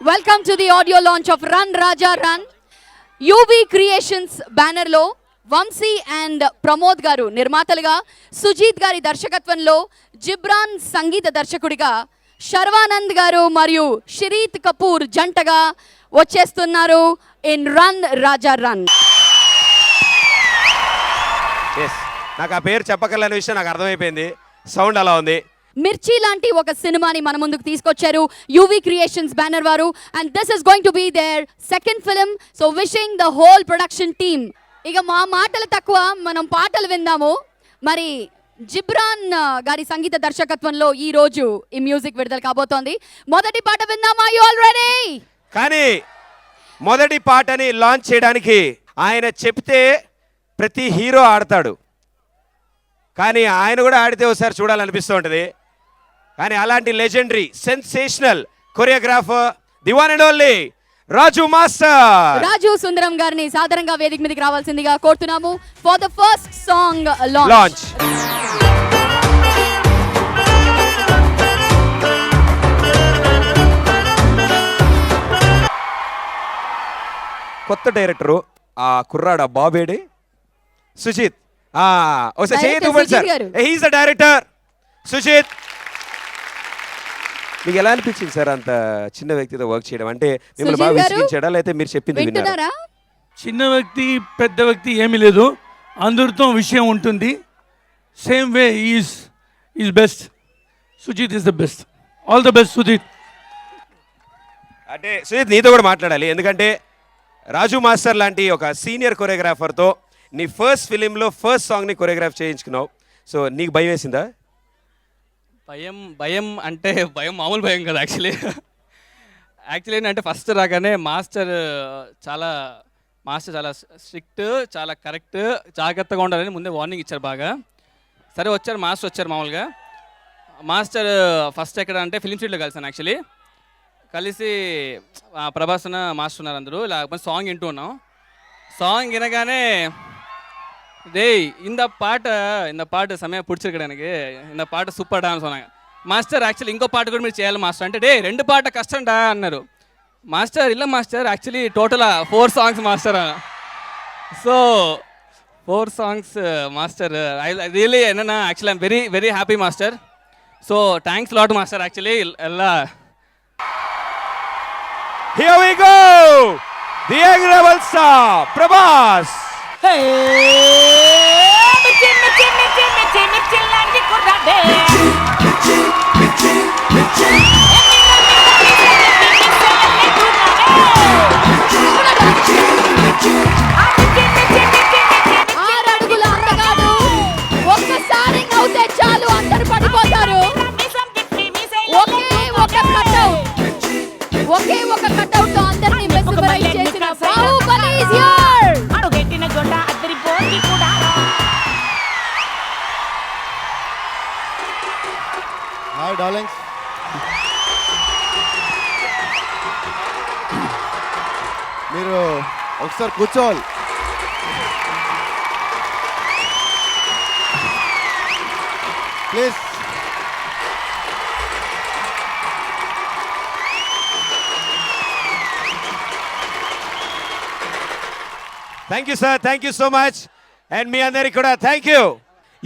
Welcome to the audio launch of Run Raja Run. UV Creations banner లో Vamsi and Pramod గారు నిర్మాతలుగా, సుజీత్ గారి దర్శకత్వంలో, జిబ్రాన్ సంగీత దర్శకుడిగా, శర్వానంద్ గారు మరియు షరీత్ కపూర్ జంటగా వచ్చేస్తున్నారు ఇన్ రన్ రాజా రన్. నాకు ఆ పేరు చెప్పగలని విషయం నాకు అర్థమైపోయింది. సౌండ్ అలా ఉంది. మిర్చి లాంటి ఒక సినిమాని మన ముందుకు తీసుకొచ్చారు యూవీ క్రియేషన్స్ బ్యానర్ వారు. And this is going to be there second film. So wishing the whole production team. ఇక మా మాటలు తక్కువ, మనం పాటలు విందాము. మరి జిబ్రాన్ గారి సంగీత దర్శకత్వంలో ఈ రోజు ఈ మ్యూజిక్ విడుదల కాబోతోంది. మొదటి పాట విందామా? You all ready? కానీ మొదటి పాటని లాంచ్ చేయడానికి ఆయన చెప్తే ప్రతి హీరో ఆడతాడు, కానీ ఆయన కూడా ఆడితే ఒకసారి చూడాలనిపిస్తూ ఉంటుంది. కానీ అలాంటి legendary sensational choreographer the one and only Raju master, Raju Sundaram గారిని సాధారణంగా వేదిక మీదకి రావాల్సిందిగా కోరుతున్నాము for the first song launch. కొత్త డైరెక్టరు ఆ కుర్రాడు బాబేడి Sujith. He's the director Sujith. మీకు ఎలా అనిపించింది సార్ అంత చిన్న వ్యక్తితో వర్క్ చేయడం? అంటే మిమ్మల్ని బాగా విసిగించాడా, లేకపోతే మీరు చెప్పింది విన్నారా? చిన్న వ్యక్తి పెద్ద వ్యక్తి ఏమీ లేదు, అందరితో విషయం ఉంటుంది. Same way is best. Sujeeth is the best. All the best Sujeeth. అంటే సుజిత్ నీతో కూడా మాట్లాడాలి, ఎందుకంటే రాజు మాస్టర్ లాంటి ఒక సీనియర్ కొరియోగ్రాఫర్తో నీ ఫస్ట్ ఫిలింలో ఫస్ట్ సాంగ్ని కొరియోగ్రాఫ్ చేయించుకున్నావు. సో నీకు భయం వేసిందా? భయం అంటే భయం మామూలు భయం కదా. యాక్చువల్లీ ఏంటంటే ఫస్ట్ రాగానే మాస్టర్ చాలా స్ట్రిక్ట్, చాలా కరెక్ట్, జాగ్రత్తగా ఉండాలని ముందే వార్నింగ్ ఇచ్చారు బాగా. సరే మాస్టర్ వచ్చారు. మామూలుగా మాస్టర్ ఫస్ట్ ఎక్కడ అంటే ఫిలిం స్ట్రీట్లో కలిసాను. యాక్చువల్లీ కలిసి ప్రభాసన మాస్టర్ ఉన్నారు అందరూ, లేకపోతే సాంగ్ వింటూ ఉన్నాం. సాంగ్ వినగానే இந்த பாட்டு செம்மையாக பிடிச்சிருக்கு எனக்கு, இந்த பாட்டு సూపర్டான்னு சொன்னாங்க. మాస్టర్ యాక్చువల్లీ ఇంకో పాట కూడా మీరు చేయాలి మాస్టర్ అంటే, రెండు పాట కష్టండా అన్నారు. మాస్టర్ ఇలా master actually total 4 songs master. So 4 songs master. I really என்னன்னா actually I'm very very happy master. So thanks lot master. Actually ఎలా Here we go, the young rebel star Prabhas. ఆరడుగుల అందగాడు ఒక్కసారి నవ్వుతే చాలు అందరు పడిపోతారు. ఒకే ఒక కట్అవుట్ తో అందరినీ మెస్మరైజ్ చేసిన బాహుబలి is here. అడుగెట్టిన గొడ్డ అద్దరిపోయి కూడా. Hi darlings. మీరు ఒకసారి కూర్చోవాలి. Please. Thank you sir, thank you so much. And మీ అందరికి కూడా థ్యాంక్ యూ.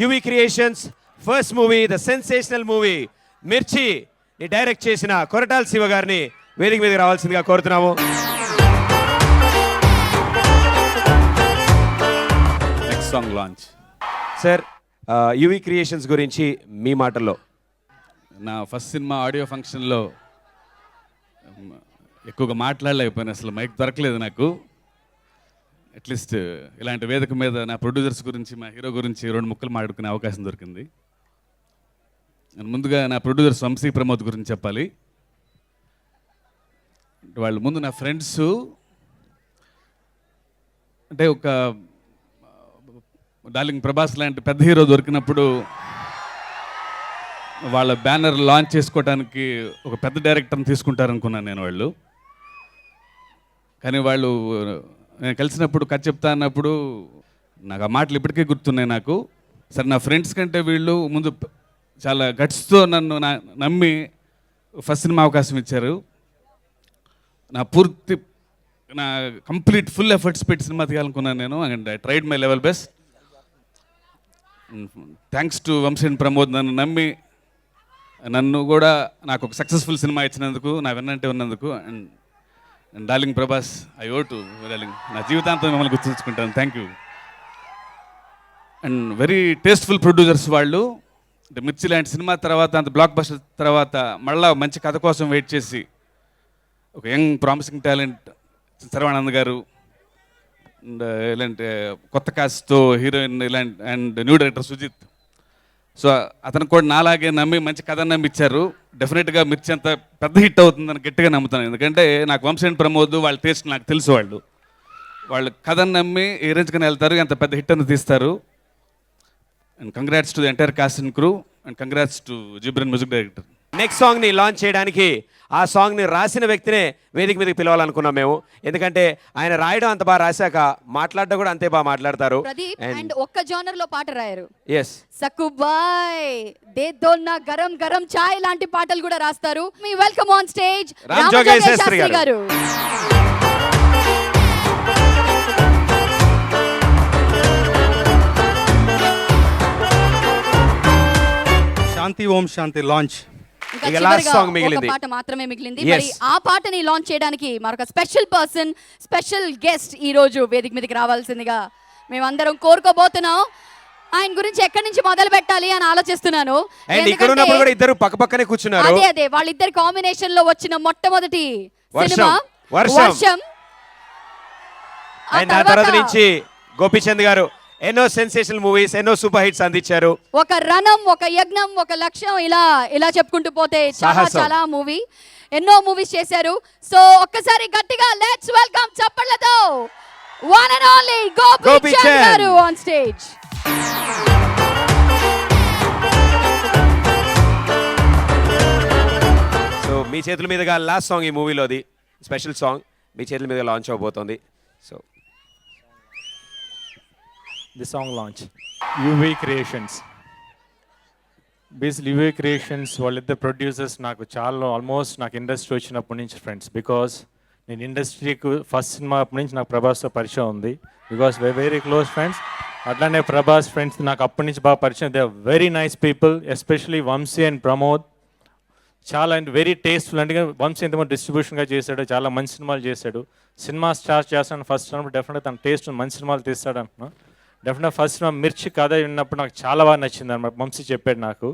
UV creations first movie, the sensational movie Mirchi ని డైరెక్ట్ చేసిన కొరటాల శివ గారిని వేదిక మీదకి రావాల్సిందిగా కోరుతున్నాము. Next song launch. Sir UV creations గురించి మీ మాటల్లో. నా ఫస్ట్ సినిమా ఆడియో ఫంక్షన్లో ఎక్కువగా మాట్లాడలేకపోయాను, అసలు మైక్ దొరకలేదు నాకు. అట్లీస్ట్ ఇలాంటి వేదిక మీద నా ప్రొడ్యూసర్స్ గురించి, మా హీరో గురించి 2 ముక్కలు మాట్లాడుకునే అవకాశం దొరికింది. ముందుగా నా ప్రొడ్యూసర్స్ వంశీ ప్రమోద్ గురించి చెప్పాలి. వాళ్ళు ముందు నా ఫ్రెండ్స్. అంటే ఒక డార్లింగ్ ప్రభాస్ లాంటి పెద్ద హీరో దొరికినప్పుడు వాళ్ళ బ్యానర్ లాంచ్ చేసుకోవడానికి ఒక పెద్ద డైరెక్టర్ని తీసుకుంటారనుకున్నాను నేను వాళ్ళు. కానీ వాళ్ళు నేను కలిసినప్పుడు కథ చెప్తా అన్నప్పుడు నాకు ఆ మాటలు ఇప్పటికే గుర్తున్నాయి నాకు. సరే నా ఫ్రెండ్స్ కంటే వీళ్ళు ముందు చాలా గట్స్తో నన్ను నమ్మి ఫస్ట్ సినిమా అవకాశం ఇచ్చారు. నా కంప్లీట్ ఫుల్ ఎఫర్ట్స్ పెట్టి సినిమా తీయాలనుకున్నాను నేను, and I tried my level best. Thanks to Vamsi and Pramod, నన్ను నమ్మి నన్ను కూడా నాకు ఒక సక్సెస్ఫుల్ సినిమా ఇచ్చినందుకు, నా వెన్నంటే ఉన్నందుకు. And darling Prabhas, I owe to darling, నా జీవితాంతం మిమ్మల్ని గుర్తుంచుకుంటాను. Thank you. And very tasteful producers వాళ్ళు. అంటే మిర్చి లాంటి సినిమా తర్వాత, అంత బ్లాక్ బస్టర్ తర్వాత మళ్ళీ మంచి కథ కోసం వెయిట్ చేసి ఒక యంగ్ ప్రామిసింగ్ టాలెంట్ శర్వానంద్ గారు, అండ్ ఇలాంటి కొత్త కాస్ట్తో హీరోయిన్ ఇలాంటి, and new director Sujeeth. So అతను కూడా నాలాగే నమ్మి మంచి కథ నమ్మిచ్చారు. డెఫినెట్గా మిర్చి అంత పెద్ద హిట్ అవుతుందని గట్టిగా నమ్ముతాను. ఎందుకంటే నాకు వంశీ అండ్ ప్రమోద్ వాళ్ళ టేస్ట్ నాకు తెలుసు. వాళ్ళు కథను నమ్మి ఏ రేంజ్గానే వెళ్తారు, ఎంత పెద్ద హిట్ అని తీస్తారు. And congrats to the entire cost and crew, and congrats to Ghibran music director. Next సాంగ్ని లాంచ్ చేయడానికి ఆ సాంగ్ని రాసిన వ్యక్తినే వేదిక మీదకి పిలవాలనుకున్నాం మేము. ఎందుకంటే ఆయన రాయడం అంత బాగా రాశాక మాట్లాడడం కూడా అంతే బాగా మాట్లాడతారు. ప్రదీప్ అండ్ ఒక్క జోనర్ లో పాట రాయరు. ఎస్, సక్కుబాయ్ దే దోన్నా గరం గరం చాయ్ లాంటి పాటలు కూడా రాస్తారు. మీ వెల్కమ్ ఆన్ స్టేజ్ రామ్ జోగేష్ శాస్త్రి గారు. శాంతి ఓం శాంతి లాంచ్. ఇంకా ఇక లాస్ట్ చివరిగా సాంగ్ ఒక మిగిలింది. పాట మాత్రమే మిగిలింది. Yes. మరి ఆ పాటని లాంచ్ చేయడానికి మరొక స్పెషల్ పర్సన్, స్పెషల్ గెస్ట్ ఈ రోజు వేదిక మీదకి రావాల్సిందిగా మేమందరం కోరుకోబోతున్నాం. ఆయన గురించి ఎక్కడి నుంచి మొదలు పెట్టాలి అని ఆలోచిస్తున్నాను. అండ్ ఇక్కడ ఉన్నప్పుడు కూడా ఇద్దరు పక్కపక్కనే కూర్చున్నారు. అదే వాళ్ళిద్దరి కాంబినేషన్ లో వచ్చిన మొట్టమొదటి వర్షం. సినిమా వర్షం. అండ్ ఆ తర్వాత నుంచి గోపీచంద్ గారు ఎన్నో సెన్సేషనల్ మూవీస్, ఎన్నో సూపర్ హిట్స్ అందించారు. ఒక రణం, ఒక యజ్ఞం, ఒక లక్ష్యం, ఇలా చెప్పుకుంటూ పోతే చాలా మూవీ, ఎన్నో మూవీస్ చేశారు. సో ఒక్కసారి గట్టిగా లెట్స్ వెల్కమ్ చప్పట్లతో వన్ అండ్ ఓన్లీ గోపీచంద్ గారు ఆన్ స్టేజ్. సో మీ చేతుల మీదుగా లాస్ట్ సాంగ్ ఈ మూవీలోది, స్పెషల్ సాంగ్ మీ చేతుల మీదుగా లాంచ్ అవబోతోంది. So the song launch. UV Creations. Basically UV Creations వాళ్ళిద్దరు ప్రొడ్యూసర్స్ నాకు చాలా ఆల్మోస్ట్ నాకు ఇండస్ట్రీ వచ్చినప్పటి నుంచి ఫ్రెండ్స్. బికాస్ నేను ఇండస్ట్రీకి ఫస్ట్ సినిమా అప్పటి నుంచి నాకు ప్రభాస్తో పరిచయం ఉంది. Because very close friends. అట్లానే ప్రభాస్ ఫ్రెండ్స్ నాకు అప్పటి నుంచి బాగా పరిచయం. They are very nice people, especially Vamsi and Pramod. చాలా వెరీ టేస్ట్ఫుల్. అంటే వంశీ ఎంతమంది డిస్ట్రిబ్యూషన్గా చేశాడు, చాలా మంచి సినిమాలు చేశాడు. సినిమా స్టార్ట్ చేస్తాను ఫస్ట్ అన్నప్పుడు డెఫినెట్గా తన టేస్ట్ మంచి సినిమాలు తీస్తాడు అంటున్నా. డెఫినెట్గా ఫస్ట్ సినిమా మిర్చి కథ విన్నప్పుడు నాకు చాలా బాగా నచ్చింది అన్నమాట. వంశీ చెప్పాడు నాకు.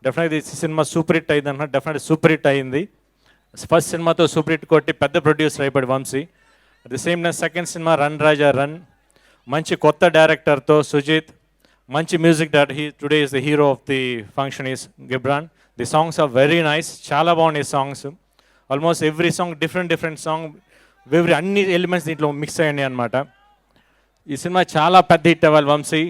డెఫినెట్గా ఈ సినిమా సూపర్ హిట్ అయింది అంటున్నా. డెఫినెట్గా సూపర్ హిట్ అయింది. ఫస్ట్ సినిమాతో సూపర్ హిట్ కొట్టి పెద్ద ప్రొడ్యూసర్ అయిపోయాడు Vamsi. At the same time second cinema run Raja run, మంచి కొత్త డైరెక్టర్తో సుజిత్, మంచి music director. Today is the hero of the function is Ghibran. The songs are very nice, చాలా బాగున్నాయి songs. Almost every song different song, అన్ని ఎలిమెంట్స్ దీంట్లో mix అయ్యాయి అనమాట. ఈ సినిమా చాలా పెద్ద హిట్ అవ్వాలి వంశీ.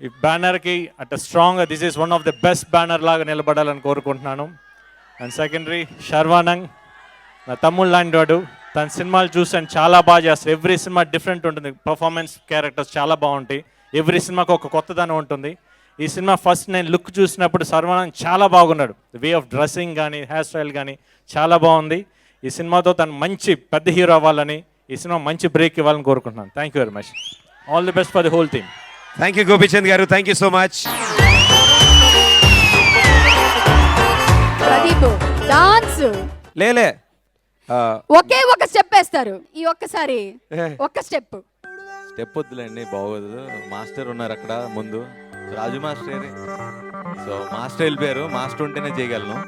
ఈ బ్యానర్కి at strong, this is one of the best banner లాగా నిలబడాలని కోరుకుంటున్నాను. అండ్ సెకండరీ శర్వానంద్ నా తమ్ముడు లాంటి వాడు. తన సినిమాలు చూసాను, చాలా బాగా చేస్తారు. ఎవ్రీ సినిమా డిఫరెంట్ ఉంటుంది, పర్ఫార్మెన్స్ క్యారెక్టర్స్ చాలా బాగుంటాయి. ఎవ్రీ సినిమాకి ఒక కొత్తదనం ఉంటుంది. ఈ సినిమా ఫస్ట్ నేను లుక్ చూసినప్పుడు శర్వానంద్ చాలా బాగున్నాడు. వే ఆఫ్ డ్రెస్సింగ్ కానీ హెయిర్ స్టైల్ కానీ చాలా బాగుంది. ఈ సినిమాతో తను మంచి పెద్ద హీరో అవ్వాలని, ఈ సినిమా మంచి బ్రేక్ ఇవ్వాలని కోరుకుంటున్నాను. Thank you very much. All the best for the whole team. Thank you Gopichand గారు, thank you so much. Pradeep dance లేలే ఒకే ఒక స్టెప్ వేస్తారు. ఈ ఒక్కసారి ఒక్క స్టెప్ వద్దులేండి, బాగోదు. మాస్టర్ ఉన్నారు అక్కడ ముందు, రాజు మాస్టర్. సో మాస్టర్ వెళ్ళిపోయారు, మాస్టర్ ఉంటేనే చేయగలను.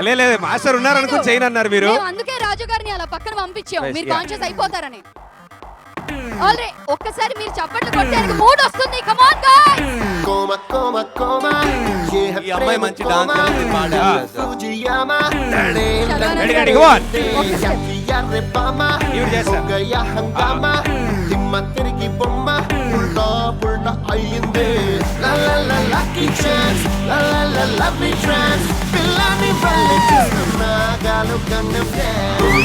లేదు మాస్టర్ ఉన్నారనుకుని చేయనన్నారు మీరు. మేము అందుకే రాజు గారిని అలా పక్కన పంపించాం, మీరు కాన్షియస్ అయిపోతారని. ఆల్రెడీ ఒక్కసారి మీరు చప్పట్లు కొట్టడానికి మూడ్ వస్తుంది. Come on guys. ఈ అమ్మాయి మంచి డాన్స్ రెడీ గో ఆన్. ఇవి చేస్తా. తిరిగి బొమ్మ ఉల్టా పుల్టా అయ్యింది. లక్కీ ఛాన్స్, లవ్లీ ట్రాన్స్, పిల్లని వల్లే చూస్తున్నా గాలు కన్నుకే.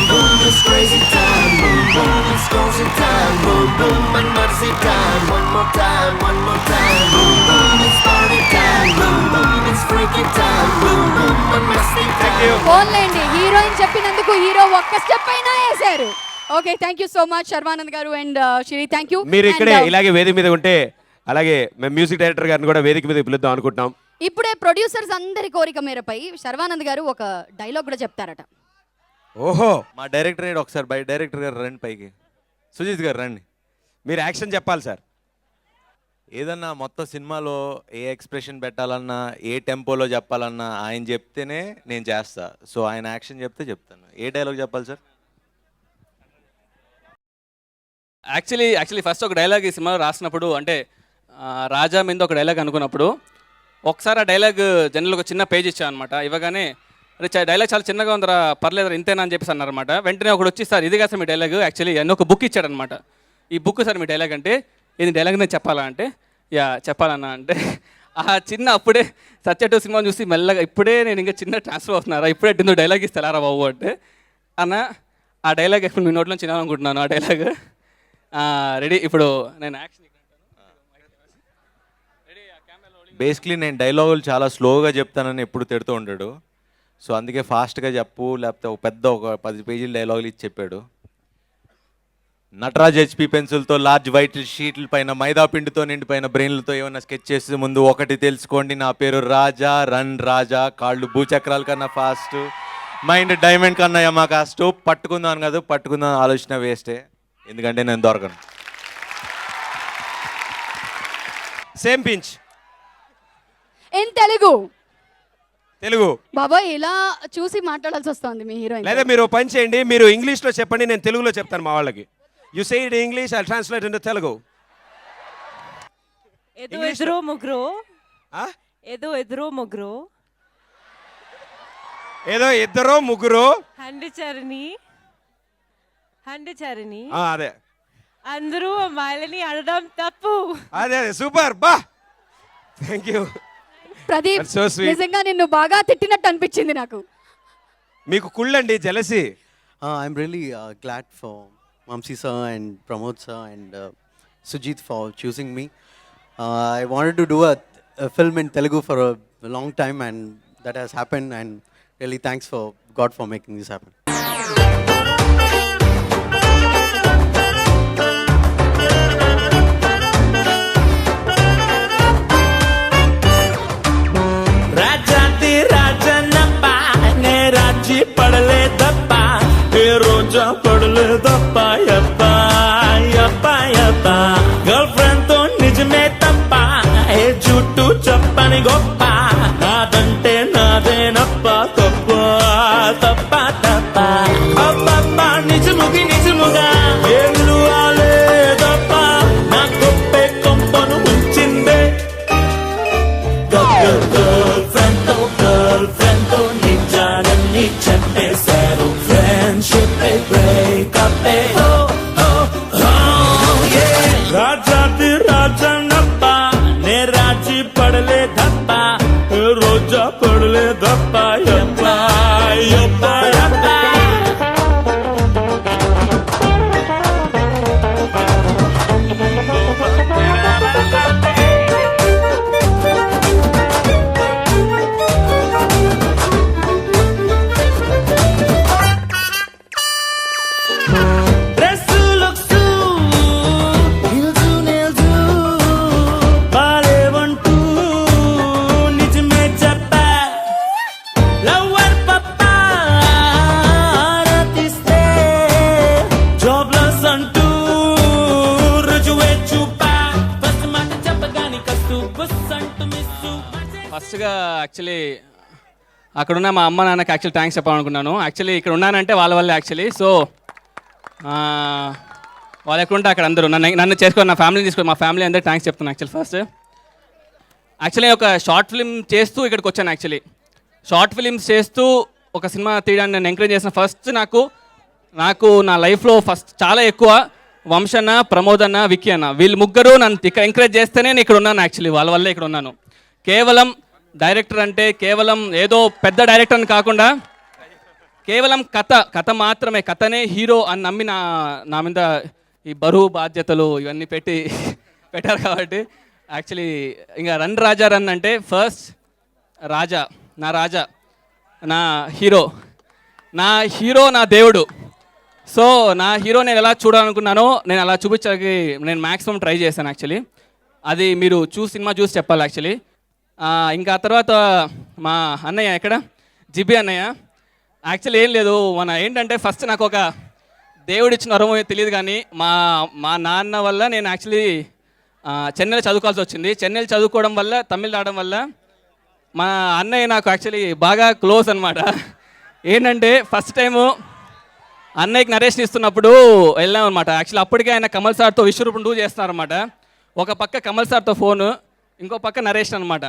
Boom it's crazy time, boom it's crazy time, boom and mercy time, one more time, boom it's party time, boom it's freaky time, boom and mercy time. ఫోన్లేండి, హీరోయిన్ చెప్పినందుకు hero ఒక్క step అయినా వేశారు. Okay, thank you so much Sharwanand గారు and Shri. Thank you. మీరు ఇక్కడే ఇలాగే వేదిక మీద ఉంటే అలాగే మేము మ్యూజిక్ డైరెక్టర్ గారిని కూడా వేదిక మీద పిలుద్దాం అనుకుంటున్నాం. ఇప్పుడే ప్రొడ్యూసర్స్ అందరి కోరిక మేరపై శర్వానంద్ గారు ఒక డైలాగ్ కూడా చెప్తారట. ఓహో, మా డైరెక్టర్ ఒకసారి బై డైరెక్టర్ గారు రండి పైకి. సుజిత్ గారు రండి. మీరు యాక్షన్ చెప్పాలి సార్. ఏదన్నా మొత్తం సినిమాలో ఏ ఎక్స్ప్రెషన్ పెట్టాలన్నా ఏ టెంపోలో చెప్పాలన్నా ఆయన చెప్తేనే నేను చేస్తా. సో ఆయన యాక్షన్ చెప్తే చెప్తాను. ఏ డైలాగ్ చెప్పాలి సార్? యాక్చువల్లీ ఫస్ట్ ఒక డైలాగ్ ఈ సినిమాలో రాసినప్పుడు అంటే రాజా మీద ఒక డైలాగ్ అనుకున్నప్పుడు ఒకసారి ఆ డైలాగ్ జనరల్ ఒక చిన్న పేజ్ ఇచ్చాను అనమాట. ఇవ్వగానే అరే డైలాగ్ చాలా చిన్నగా ఉందిరా, పర్లేదు ఇంతేనా అని చెప్పేసి అన్నారనమాట. వెంటనే ఒకటి వచ్చి సార్ ఇది కాదు సార్ మీ డైలాగ్, యాక్చువల్లీ అన్నీ ఒక బుక్ ఇచ్చాడనమాట. ఈ బుక్ సార్ మీ డైలాగ్ అంటే ఇది డైలాగ్ నేను చెప్పాలా అంటే యా చెప్పాలన్నా అంటే ఆ చిన్న అప్పుడే సత్య సినిమా చూసి మెల్లగా ఇప్పుడే నేను ఇంకా చిన్న ట్రాన్స్ఫర్ అవుతున్నారా, ఇప్పుడే ఎట్టిందో డైలాగ్ ఇస్తారా బాబు అంటే అన్న ఆ డైలాగ్ ఎప్పుడు మీ నోట్లో చిన్నాలనుకుంటున్నాను. ఆ డైలాగ్ రెడీ. ఇప్పుడు నేను యాక్షన్ బేసిక్లీ నేను డైలాగులు చాలా స్లోగా చెప్తానని ఎప్పుడు తిడుతూ ఉంటాడు. సో అందుకే ఫాస్ట్గా చెప్పు, లేకపోతే ఒక 10 పేజీల డైలాగులు ఇచ్చి చెప్పాడు. నటరాజ్ హెచ్పి పెన్సిల్తో లార్జ్ వైట్ షీట్ల పైన మైదా పిండితో నిండిపోయిన బ్రెయిన్లతో ఏమైనా స్కెచ్ చేసే ముందు ఒకటి తెలుసుకోండి, నా పేరు రాజా. రన్ రాజా. కాళ్ళు భూచక్రాల కన్నా ఫాస్ట్, మైండ్ డైమండ్ కన్నా యమా కాస్ట్. పట్టుకుందాం కాదు, పట్టుకుందాం ఆలోచన వేస్టే, ఎందుకంటే నేను దొరకను. Same pinch in Telugu. Telugu బాబాయ్ ఇలా చూసి మాట్లాడాల్సి వస్తుంది మీ హీరోయిన్. లేదా మీరు పని చేయండి, మీరు ఇంగ్లీష్లో చెప్పండి, నేను తెలుగులో చెప్తాను మా వాళ్ళకి. You say it English, I translate in Telugu. ఎదురు ముగ్గురు ఆ? ఏదో ఇద్దరు ముగ్గురు హండి చరణి అదే అందరూ అమ్మాయిలని అడగడం తప్పు. అదే సూపర్ బా. Thank you Pradeep. That's so sweet. నిజంగా నిన్ను బాగా తిట్టినట్టు అనిపించింది నాకు. మీకు కుళ్ళండి, jealousy. I'm really glad for Mamsi sir and Pramod sir and Sujit for choosing me. I wanted to do a film in Telugu for a long time, and that has happened, and really thanks for God for making this happen. పడలే దప్ప ఏ రోజా పడలే దప్ప యప్ప యప్ప యప్ప girl friend తో నిజమే తప్ప ఏ చుట్టూ చెప్పని గొప్ప నాదంటే నాదేనప్ప తప్ప తప్ప తప్ప అబ్బబ్బ నిజముగా ఏ విలువాలే తప్ప నా గొప్పే కొంపను ఉంచిందే. గర్ల్ ఫ్రెండ్ తో నిజాలన్నీ చెప్పేశారు, ఫ్రెండ్షిప్ బ్రేకప్. రాజాది రాజనప్ప నే రాజీ పడలే దప్ప రోజా పడలే దప్ప యప్ప యప్ప యప్ప. ఫస్ట్గా యాక్చువల్లీ అక్కడున్న మా అమ్మ నాన్నకి యాక్చువల్లీ థ్యాంక్స్ చెప్పాలనుకున్నాను. యాక్చువల్లీ ఇక్కడ ఉన్నానంటే వాళ్ళ వల్లే యాక్చువల్లీ. సో వాళ్ళు ఎక్కడుంటే అక్కడ అందరూ నన్ను చేసుకొని నా ఫ్యామిలీని తీసుకొని మా ఫ్యామిలీ అందరికీ థ్యాంక్స్ చెప్తున్నాను. యాక్చువల్లీ ఒక షార్ట్ ఫిల్మ్ చేస్తూ ఇక్కడికి వచ్చాను. యాక్చువల్లీ షార్ట్ ఫిలిమ్స్ చేస్తూ ఒక సినిమా తీయడానికి నన్ను ఎంకరేజ్ చేసిన ఫస్ట్ నాకు నా లైఫ్లో ఫస్ట్ చాలా ఎక్కువ వంశన్న, ప్రమోద్ అన్న, విక్కీ అన్న, వీళ్ళు ముగ్గురు నన్ను ఇక్కడ ఎంకరేజ్ చేస్తేనే నేను ఇక్కడ ఉన్నాను. యాక్చువల్లీ వాళ్ళ వల్లే ఇక్కడ ఉన్నాను. కేవలం డైరెక్టర్ అంటే కేవలం ఏదో పెద్ద డైరెక్టర్ అని కాకుండా కేవలం కథ మాత్రమే, కథనే హీరో అని నమ్మి నా మీద ఈ బరువు బాధ్యతలు ఇవన్నీ పెట్టారు కాబట్టి యాక్చువల్లీ ఇంకా రన్ రాజా రన్ అంటే ఫస్ట్ రాజా నా హీరో నా హీరో నా దేవుడు. సో నా హీరో నేను ఎలా చూడాలనుకున్నానో నేను అలా చూపించడానికి నేను మ్యాక్సిమం ట్రై చేశాను యాక్చువల్లీ. అది మీరు సినిమా చూసి చెప్పాలి యాక్చువల్లీ. ఇంకా తర్వాత మా అన్నయ్య ఎక్కడ జిబి అన్నయ్య యాక్చువల్లీ ఏం లేదు, మన ఏంటంటే ఫస్ట్ నాకు ఒక దేవుడిచ్చిన వరం తెలియదు కానీ మా నాన్న వల్ల నేను యాక్చువల్లీ చెన్నైలో చదువుకోవాల్సి వచ్చింది. చెన్నైలో చదువుకోవడం వల్ల తమిళ రావడం వల్ల మా అన్నయ్య నాకు యాక్చువల్లీ బాగా క్లోజ్ అనమాట. ఏంటంటే ఫస్ట్ టైము అన్నయ్యకి నరేషన్ ఇస్తున్నప్పుడు వెళ్ళాం అనమాట. యాక్చువల్లీ అప్పటికే ఆయన కమల్ సార్తో విశ్వరూపం 2 చేస్తున్నారన్నమాట. ఒక పక్క కమల్ సార్తో ఫోను, ఇంకో పక్క నరేషన్ అనమాట.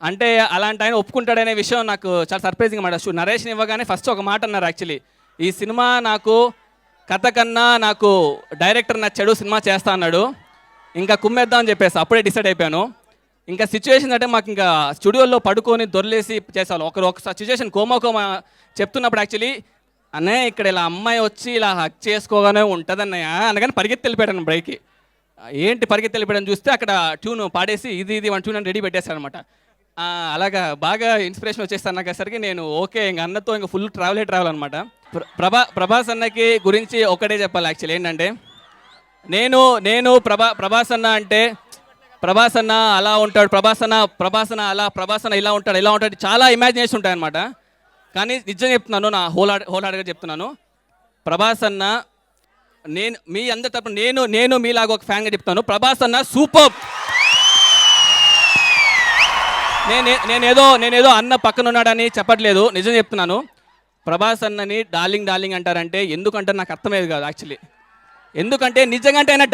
అంటే అలాంటి ఆయన ఒప్పుకుంటాడనే విషయం నాకు చాలా సర్ప్రైజింగ్ అనమాట. నరేషన్ ఇవ్వగానే ఫస్ట్ ఒక మాట అన్నారు యాక్చువల్లీ, ఈ సినిమా నాకు కథ కన్నా నాకు డైరెక్టర్ నచ్చాడు, సినిమా చేస్తా అన్నాడు. ఇంకా కుమ్మేద్దాం అని చెప్పేసి అప్పుడే డిసైడ్ అయిపోయాను. ఇంకా సిచ్యువేషన్ అంటే మాకు ఇంకా స్టూడియోలో పడుకొని దొరలేసి చేసేవాళ్ళు. ఒక సిచ్యువేషన్ కోమా చెప్తున్నప్పుడు యాక్చువల్లీ అన్నయ్య ఇక్కడ ఇలా అమ్మాయి వచ్చి ఇలా హక్ చేసుకోగానే ఉంటుందన్నయ్య అనగానే పరిగెత్తి వెళ్ళిపోయాను బ్రేక్కి. ఏంటి పరిగెత్తి వెళ్ళిపోయాడని చూస్తే అక్కడ ట్యూన్ పాడేసి ఇది 1 ట్యూన్ అని రెడీ పెట్టేశారనమాట. అలాగా బాగా ఇన్స్పిరేషన్ వచ్చేస్తాను నాకేసరికి నేను ఓకే ఇంక అన్నతో ఇంకా ఫుల్ ట్రావెల్ అనమాట. ప్రభాస్ అన్నకి గురించి ఒకటే చెప్పాలి యాక్చువల్లీ ఏంటంటే నేను ప్రభాస్ అన్న అంటే ప్రభాస్ అన్న అలా ఉంటాడు, ప్రభాస్ అన్న అలా, ప్రభాస్ అన్న ఇలా ఉంటాడు చాలా ఇమాజినేషన్ ఉంటాయన్నమాట. కానీ నిజం చెప్తున్నాను, నా హోల్ హార్ట్గా చెప్తున్నాను, ప్రభాస్ అన్న నేను మీ అందరి తరపున నేను మీలాగా ఒక ఫ్యాన్గా చెప్తాను, ప్రభాస్ అన్న సూపర్. నేనేదో అన్న పక్కన ఉన్నాడని చెప్పట్లేదు, నిజం చెప్తున్నాను. ప్రభాస్ అన్నని డార్లింగ్ అంటారంటే ఎందుకంటారు నాకు అర్థమయ్యేది కాదు యాక్చువల్లీ. ఎందుకంటే నిజంగా ఆయన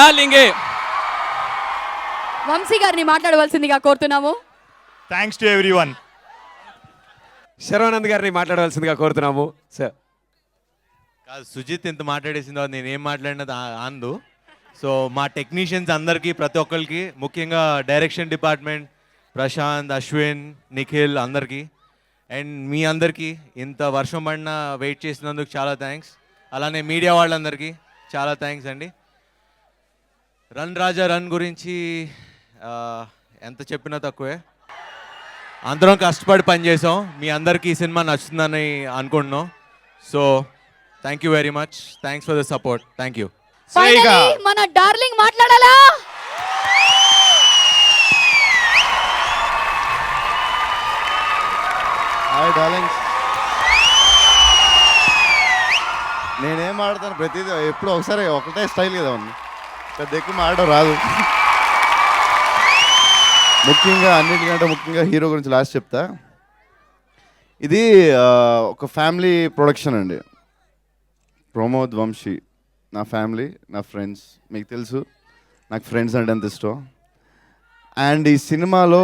డార్లింగే. వంశీ గారిని మాట్లాడవలసిందిగా కోరుతున్నాము. Thanks to everyone. శర్వానంద్ గారిని మాట్లాడవలసిందిగా కోరుతున్నాము సార్. కాదు, సుజిత్ ఇంత మాట్లాడేసిన తర్వాత నేను ఏం మాట్లాడినది అందు. సో మా టెక్నీషియన్స్ అందరికీ, ప్రతి ఒక్కరికి, ముఖ్యంగా డైరెక్షన్ డిపార్ట్మెంట్ ప్రశాంత్, అశ్విన్, నిఖిల్ అందరికీ, అండ్ మీ అందరికీ ఇంత వర్షం పడిన వెయిట్ చేసినందుకు చాలా థ్యాంక్స్. అలానే మీడియా వాళ్ళందరికీ చాలా థ్యాంక్స్ అండి. రన్ రాజా రన్ గురించి ఎంత చెప్పినా తక్కువే. అందరం కష్టపడి పనిచేసాం, మీ అందరికీ ఈ సినిమా నచ్చుతుందని అనుకుంటున్నాం. So thank you very much, thanks for the support, thank you. Finally, మన డార్లింగ్ మాట్లాడాలా? Hi darlings. నేనేం ఆడతాను ప్రతిదీ ఎప్పుడు ఒకసారి ఒకటే స్టైల్ కదా ఉంది, పెద్ద ఎక్కువ ఆడడం రాదు. అన్నిటికంటే ముఖ్యంగా హీరో గురించి లాస్ట్ చెప్తా. ఇది ఒక ఫ్యామిలీ ప్రొడక్షన్ అండి. ప్రమోద్, వంశీ నా ఫ్యామిలీ, నా ఫ్రెండ్స్. మీకు తెలుసు నాకు ఫ్రెండ్స్ అంటే ఎంత ఇష్టం. అండ్ ఈ సినిమాలో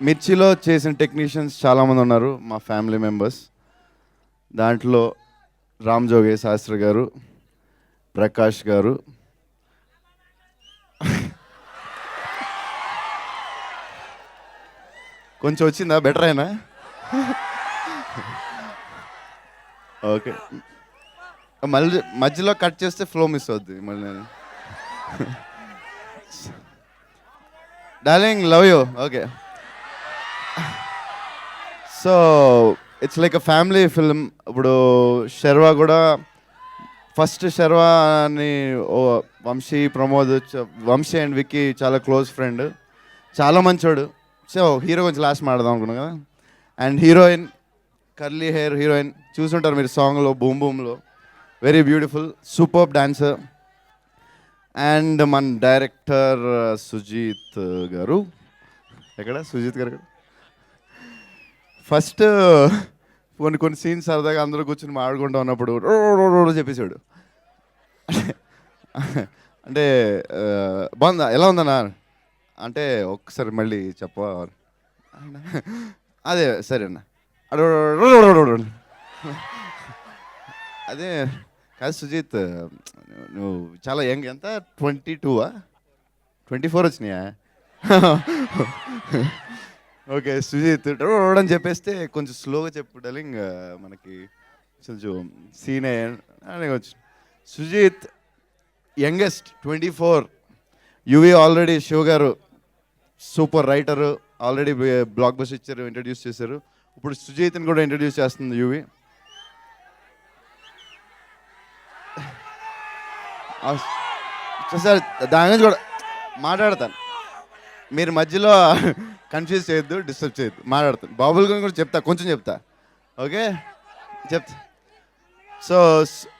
మిర్చిలో చేసిన టెక్నీషియన్స్ చాలామంది ఉన్నారు, మా ఫ్యామిలీ మెంబర్స్. దాంట్లో రామ్ జోగే శాస్త్రి గారు, ప్రకాష్ గారు, కొంచెం వచ్చిందా? బెటర్ అయినా? ఓకే, మళ్ళీ మధ్యలో కట్ చేస్తే ఫ్లో మిస్ అవుద్ది మళ్ళీ. Darling love you. Okay, so it's like a family film. ఇప్పుడు శర్వా కూడా ఫస్ట్ శర్వాని వంశీ, ప్రమోద్, వంశీ అండ్ విక్కీ చాలా క్లోజ్ ఫ్రెండ్, చాలా మంచోడు. సో హీరో గురించి లాస్ట్ మాట్లాడదాం అనుకున్నాం కదా. And heroine curly hair heroine చూసుంటారు మీరు సాంగ్లో, బూమ్ బూమ్లో, very beautiful, super dancer. And మన డైరెక్టర్ సుజీత్ గారు, ఎక్కడ సుజీత్ గారు? ఫస్ట్ కొన్ని సీన్స్ సరదాగా అందరూ కూర్చొని మాట్లాడుకుంటూ ఉన్నప్పుడు చెప్పేశాడు. అంటే బాగుందా, ఎలా ఉందన్నా అంటే ఒక్కసారి మళ్ళీ చెప్ప, అదే సరే అన్న, అదే కాదు సుజిత్, నువ్వు చాలా యంగ్. ఎంత 22ఆ 24 వచ్చినాయా? ఓకే సుజిత్ అని చెప్పేస్తే కొంచెం స్లోగా చెప్పు డార్లింగ్, మనకి కొంచెం సీన్ అని వచ్చు. Sujith youngest 24. UV already Shiva గారు super writer, already blockbuster ఇచ్చారు, ఇంట్రడ్యూస్ చేశారు. ఇప్పుడు సుజీత్ని కూడా ఇంట్రడ్యూస్ చేస్తుంది యూవి. సార్ దాని గురించి కూడా మాట్లాడతాను, మీరు మధ్యలో కన్ఫ్యూజ్ చేయొద్దు, డిస్టర్బ్ చేయొద్దు, మాట్లాడతాను. బాబుల్ గురించి కూడా చెప్తా, కొంచెం చెప్తా, ఓకే చెప్తా. సో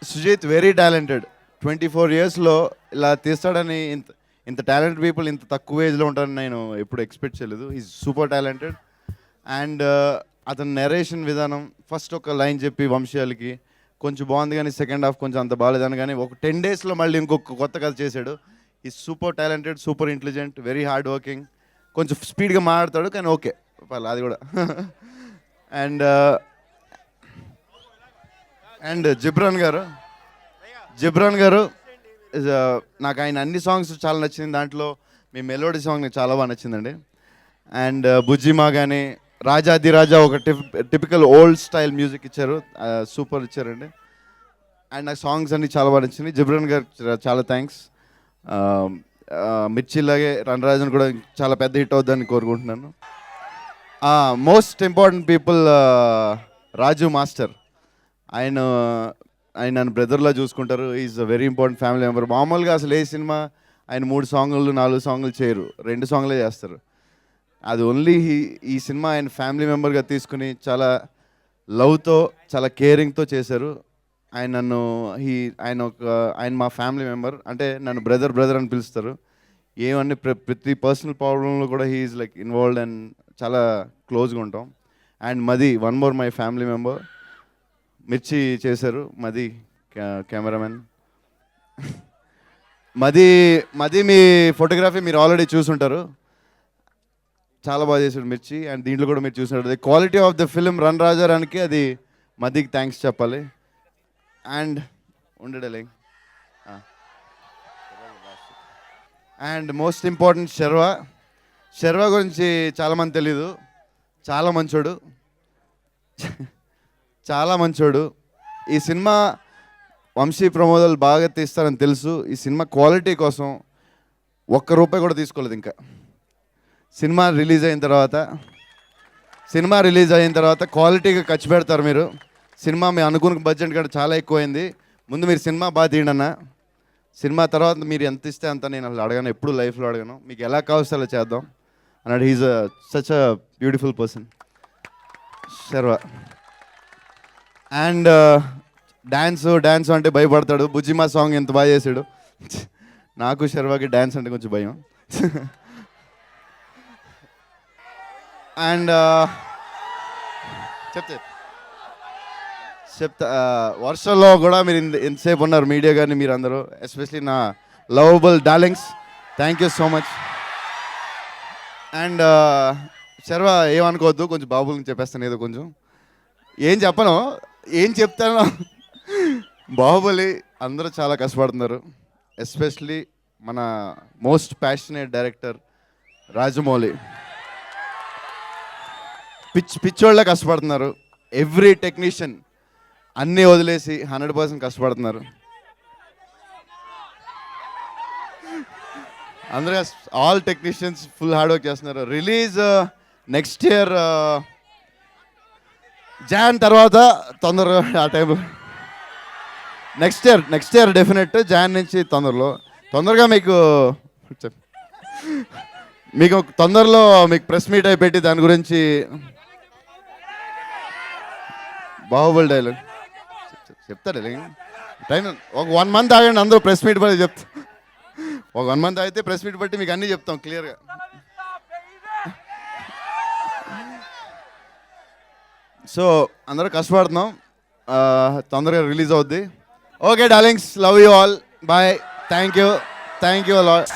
సుజీత్ వెరీ టాలెంటెడ్, 24 yearsలో ఇలా తీస్తాడని, ఇంత టాలెంట్ పీపుల్ ఇంత తక్కువ ఏజ్లో ఉంటారని నేను ఎప్పుడు ఎక్స్పెక్ట్ చేయలేదు. Is super talented. అండ్ అతని నెరేషన్ విధానం, ఫస్ట్ ఒక లైన్ చెప్పి వంశీయాలకి కొంచెం బాగుంది, కానీ సెకండ్ హాఫ్ కొంచెం అంత బాగాలేదని, కానీ ఒక 10 daysలో మళ్ళీ ఇంకొక కొత్త కథ చేశాడు. Is super talented, super intelligent, very hard working, కొంచెం స్పీడ్గా మాట్లాడతాడు కానీ ఓకే అది కూడా. అండ్ జిబ్రాన్ గారు నాకు ఆయన అన్ని సాంగ్స్ చాలా నచ్చింది, దాంట్లో మీ మెలోడీ సాంగ్ నాకు చాలా బాగా నచ్చిందండి. అండ్ బుజ్జిమా కానీ రాజా ఒక టిపికల్ ఓల్డ్ స్టైల్ మ్యూజిక్ ఇచ్చారు, సూపర్ ఇచ్చారండి. అండ్ నాకు సాంగ్స్ అన్నీ చాలా బాగా నచ్చింది. జిబ్రాన్ గారు చాలా థ్యాంక్స్. మిర్చిలాగే రణరాజన్ కూడా చాలా పెద్ద హిట్ అవుద్దని కోరుకుంటున్నాను. మోస్ట్ ఇంపార్టెంట్ పీపుల్ రాజు మాస్టర్, ఆయన నన్ను బ్రదర్లా చూసుకుంటారు. Is a very important family member. మామూలుగా అసలు ఏ సినిమా ఆయన 3 సాంగులు 4 సాంగులు చేయరు, 2 సాంగ్లే చేస్తారు. అది ఓన్లీ ఈ సినిమా ఆయన ఫ్యామిలీ మెంబర్గా తీసుకుని చాలా లవ్తో, చాలా కేరింగ్తో చేశారు. ఆయన మా ఫ్యామిలీ మెంబర్, అంటే నన్ను బ్రదర్ అని పిలుస్తారు. ఏమన్నీ ప్రతి పర్సనల్ ప్రాబ్లంలో కూడా he is like involved and చాలా క్లోజ్గా ఉంటాం. అండ్ మది one more my family member, మిర్చి చేశారు మది కెమెరామెన్. మది మీ ఫోటోగ్రఫీ మీరు ఆల్రెడీ చూసుంటారు, చాలా బాగా చేశాడు మిర్చి. అండ్ దీంట్లో కూడా మీరు చూసినట్టు the quality of the film రన్ రాజారానికి అది మదికి థ్యాంక్స్ చెప్పాలి. అండ్ ఉండడలే అండ్ మోస్ట్ ఇంపార్టెంట్ శర్వా గురించి చాలామంది తెలీదు, చాలా మంచోడు. ఈ సినిమా వంశీ ప్రమోదాలు బాగా తీస్తారని తెలుసు. ఈ సినిమా క్వాలిటీ కోసం ₹1 కూడా తీసుకోలేదు. ఇంకా సినిమా రిలీజ్ అయిన తర్వాత క్వాలిటీగా ఖర్చు పెడతారు మీరు. సినిమా మీ అనుకున్న బడ్జెట్ కంటే చాలా ఎక్కువైంది. ముందు మీరు సినిమా బాగా తీయండి అన్న, సినిమా తర్వాత మీరు ఎంత ఇస్తే అంత నేను అసలు అడగాను, ఎప్పుడు లైఫ్లో అడగాను, మీకు ఎలా కావస్తే అలా చేద్దాం అన్నాడు. He's such a beautiful person Sharwa. And dance అంటే భయపడతాడు. బుజ్జిమా సాంగ్ ఎంత బాగా చేశాడు. నాకు శర్వాకి డ్యాన్స్ అంటే కొంచెం భయం. అండ్ చెప్తా వర్షంలో కూడా మీరు ఎంతసేపు ఉన్నారు మీడియా కానీ మీరు అందరూ, ఎస్పెషలీ నా lovable darlings, thank you so much. And Sharwa ఏమనుకోవద్దు, కొంచెం బాబుని చెప్పేస్తాను, ఏదో కొంచెం ఏం చెప్తాను. బాహుబలి అందరూ చాలా కష్టపడుతున్నారు, ఎస్పెషలీ మన మోస్ట్ ప్యాషనేట్ డైరెక్టర్ రాజమౌళి. పిచ్చోళ్ళ కష్టపడుతున్నారు. ఎవ్రీ టెక్నీషియన్ అన్నీ వదిలేసి 100% కష్టపడుతున్నారు. అందరూ all technicians full hard work చేస్తున్నారు. రిలీజ్ నెక్స్ట్ ఇయర్ జాన్ తర్వాత తొందరగా ఆ టైంలో నెక్స్ట్ ఇయర్ డెఫినెట్ జాన్ నుంచి తొందరగా మీకు తొందరలో మీకు ప్రెస్ మీట్ అయి పెట్టి దాని గురించి బాహుబలి డైలాగ్ చెప్తాడు. టైం ఒక 1 month ఆగండి, అందరూ ప్రెస్ మీట్ బట్టి చెప్తా. ఒక 1 month అయితే ప్రెస్ మీట్ బట్టి మీకు అన్నీ చెప్తాం క్లియర్గా. సో అందరూ కష్టపడుతున్నాం, తొందరగా రిలీజ్ అవుద్ది. Okay darlings, love you all, bye, thank you allot.